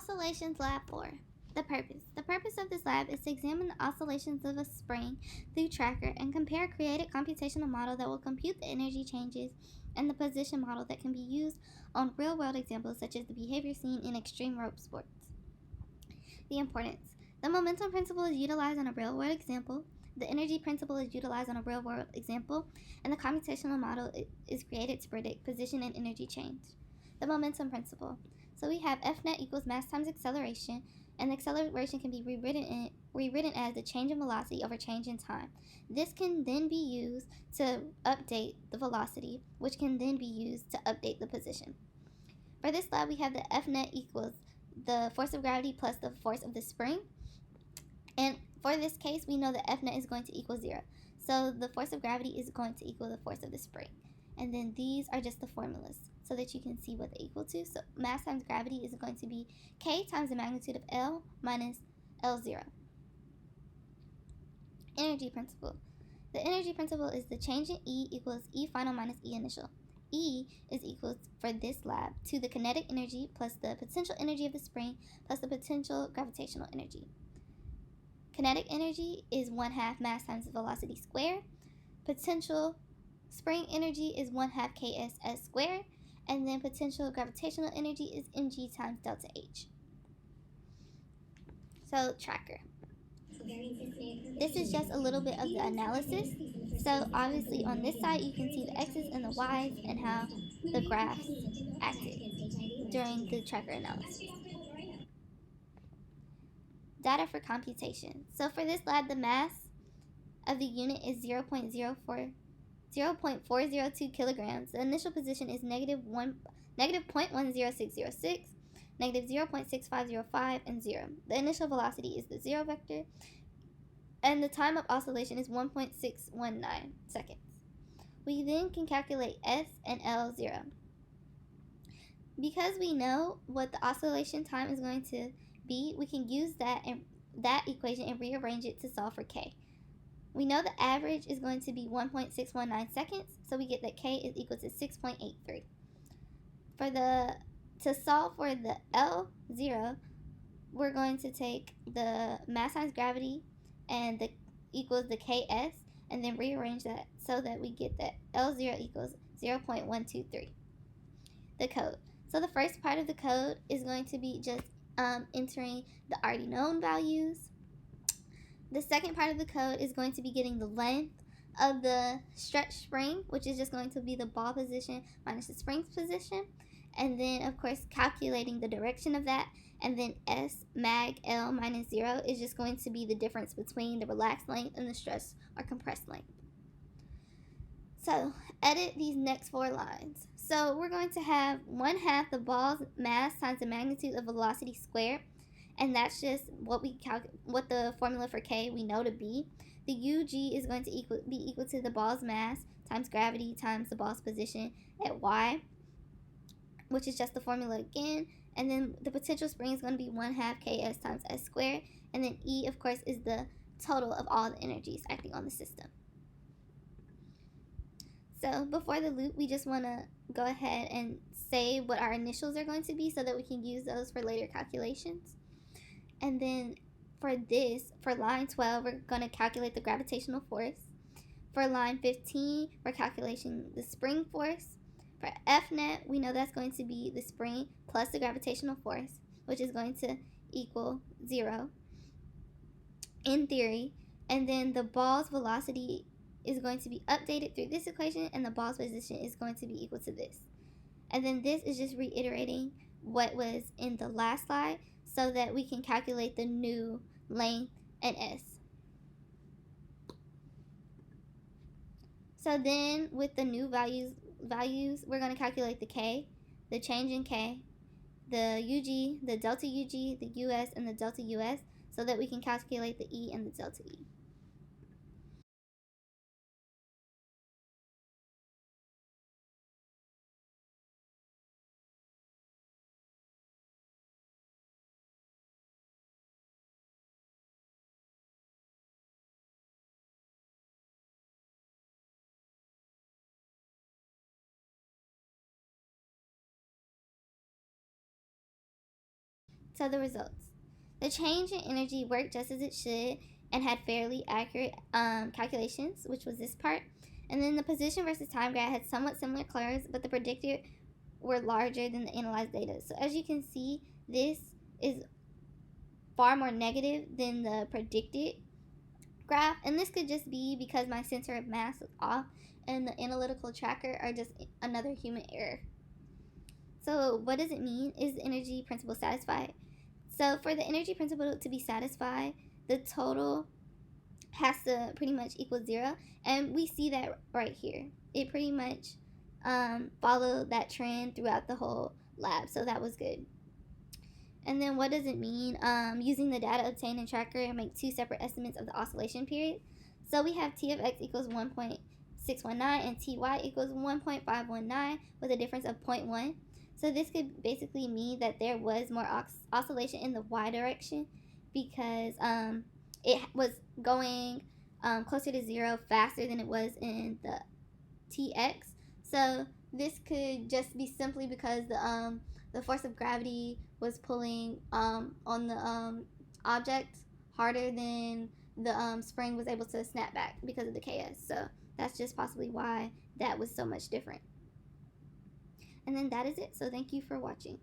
Oscillations Lab 4. The purpose. The purpose of this lab is to examine the oscillations of a spring through tracker and compare a created computational model that will compute the energy changes and the position model that can be used on real-world examples such as the behavior seen in extreme rope sports. The importance. The momentum principle is utilized on a real-world example, the energy principle is utilized on a real-world example, and the computational model is created to predict position and energy change. The momentum principle. So we have F net equals mass times acceleration, and the acceleration can be rewritten as the change in velocity over change in time. This can then be used to update the velocity, which can then be used to update the position. For this lab, we have the F net equals the force of gravity plus the force of the spring. And for this case, we know that F net is going to equal 0. So the force of gravity is going to equal the force of the spring. And then these are just the formulas so that you can see what they equal to. So mass times gravity is going to be K times the magnitude of L minus L0. Energy principle. The energy principle is the change in E equals E final minus E initial. E is equal, for this lab, to the kinetic energy plus the potential energy of the spring plus the potential gravitational energy. Kinetic energy is 1/2 mass times the velocity squared. Potential spring energy is 1/2 KSS squared. And then potential gravitational energy is mg times delta H. So tracker. This is just a little bit of the analysis. So obviously on this side you can see the x's and the y's and how the graphs acted during the tracker analysis. Data for computation. So for this lab, the mass of the unit is 0.402 kilograms. The initial position is negative 0.10606, negative 0.6505, and 0. The initial velocity is the 0 vector, and the time of oscillation is 1.619 seconds. We then can calculate S and L0. Because we know what the oscillation time is going to be, we can use that equation and rearrange it to solve for K. We know the average is going to be 1.619 seconds, so we get that K is equal to 6.83. To solve for the L0, we're going to take the mass times gravity and equals the Ks, and then rearrange that so that we get that L0 equals 0.123. The code. So the first part of the code is going to be just entering the already known values. The second part of the code is going to be getting the length of the stretch spring, which is just going to be the ball position minus the spring's position. And then, of course, calculating the direction of that. And then S mag L minus 0 is just going to be the difference between the relaxed length and the stress or compressed length. So, edit these next 4 lines. So, we're going to have 1/2 the ball's mass times the magnitude of velocity squared. And that's just what the formula for K we know to be. The UG is going to be equal to the ball's mass times gravity times the ball's position at Y, which is just the formula again. And then the potential spring is going to be 1/2 KS times S squared. And then E, of course, is the total of all the energies acting on the system. So before the loop, we just want to go ahead and say what our initials are going to be so that we can use those for later calculations. And then for line 12, we're going to calculate the gravitational force. For line 15, we're calculating the spring force. For F net, we know that's going to be the spring plus the gravitational force, which is going to equal 0 in theory. And then the ball's velocity is going to be updated through this equation, and the ball's position is going to be equal to this. And then this is just reiterating what was in the last slide so that we can calculate the new length and S. So then with the new values, we're going to calculate the K, the change in K, the UG, the delta UG, the US, and the delta US, so that we can calculate the E and the delta E. So the results. The change in energy worked just as it should and had fairly accurate calculations, which was this part. And then the position versus time graph had somewhat similar curves, but the predicted were larger than the analyzed data. So as you can see, this is far more negative than the predicted graph, and this could just be because my center of mass is off and the analytical tracker are just another human error. So what does it mean? Is the energy principle satisfied? So for the energy principle to be satisfied, the total has to pretty much equal 0, and we see that right here. It pretty much followed that trend throughout the whole lab, so that was good. And then what does it mean? Using the data obtained in tracker, make two separate estimates of the oscillation period. So we have T of x equals 1.619 and Ty equals 1.519 with a difference of 0.1. So this could basically mean that there was more oscillation in the y direction because it was going closer to 0 faster than it was in the Tx. So this could just be simply because the force of gravity was pulling on the object harder than the spring was able to snap back because of the Ks. So that's just possibly why that was so much different. And then that is it. So thank you for watching.